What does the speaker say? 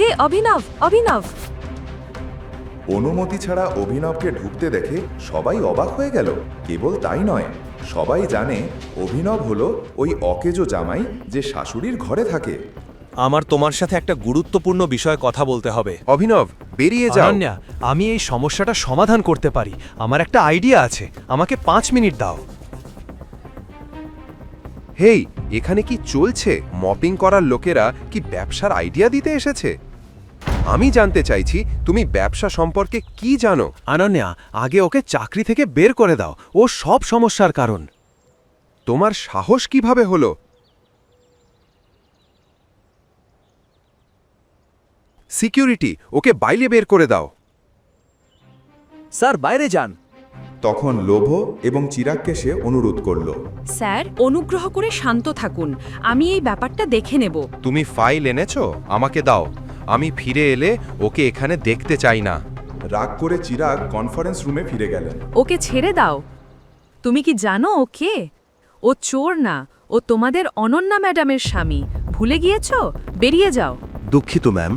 হে অভিনব, অভিনব! অনুমতি ছাড়া অভিনবকে ঢুকতে দেখে সবাই অবাক হয়ে গেল। কেবল তাই নয়, সবাই জানে অভিনব হলো ওই অকেজো জামাই যে শাশুড়ির ঘরে থাকে। আমার তোমার সাথে একটা গুরুত্বপূর্ণ বিষয়ে কথা বলতে হবে। অভিনব, বেরিয়ে যাও। অনন্যা, আমি এই সমস্যাটা সমাধান করতে পারি। আমার একটা আইডিয়া আছে, আমাকে 5 মিনিট দাও। হেই, এখানে কি চলছে? মপিং করার লোকেরা কি ব্যবসার আইডিয়া দিতে এসেছে? আমি জানতে চাইছি তুমি ব্যবসা সম্পর্কে কি জানো। অনন্যা, আগে ওকে চাকরি থেকে বের করে দাও, ও সব সমস্যার কারণ। তোমার সাহস কিভাবে হলো? সিকিউরিটি, ওকে বাইরে বের করে দাও। স্যার, বাইরে যান। তখন লোভ এবং চিরাগকে সে অনুরোধ করল। স্যার, অনুগ্রহ করে শান্ত থাকুন, আমি এই ব্যাপারটা দেখে নেব। তুমি ফাইল এনেছো? আমাকে দাও। আমি ফিরে এলে ওকে এখানে দেখতে চাই না। রাগ করে চিরাগ কনফারেন্স রুমে ফিরে গেলেন। ওকে ছেড়ে দাও। তুমি কি জানো ও কে? ও চোর না, ও তোমাদের অনন্যা ম্যাডামের স্বামী। ভুলে গিয়েছো? বেরিয়ে যাও। দুঃখিত ম্যাম,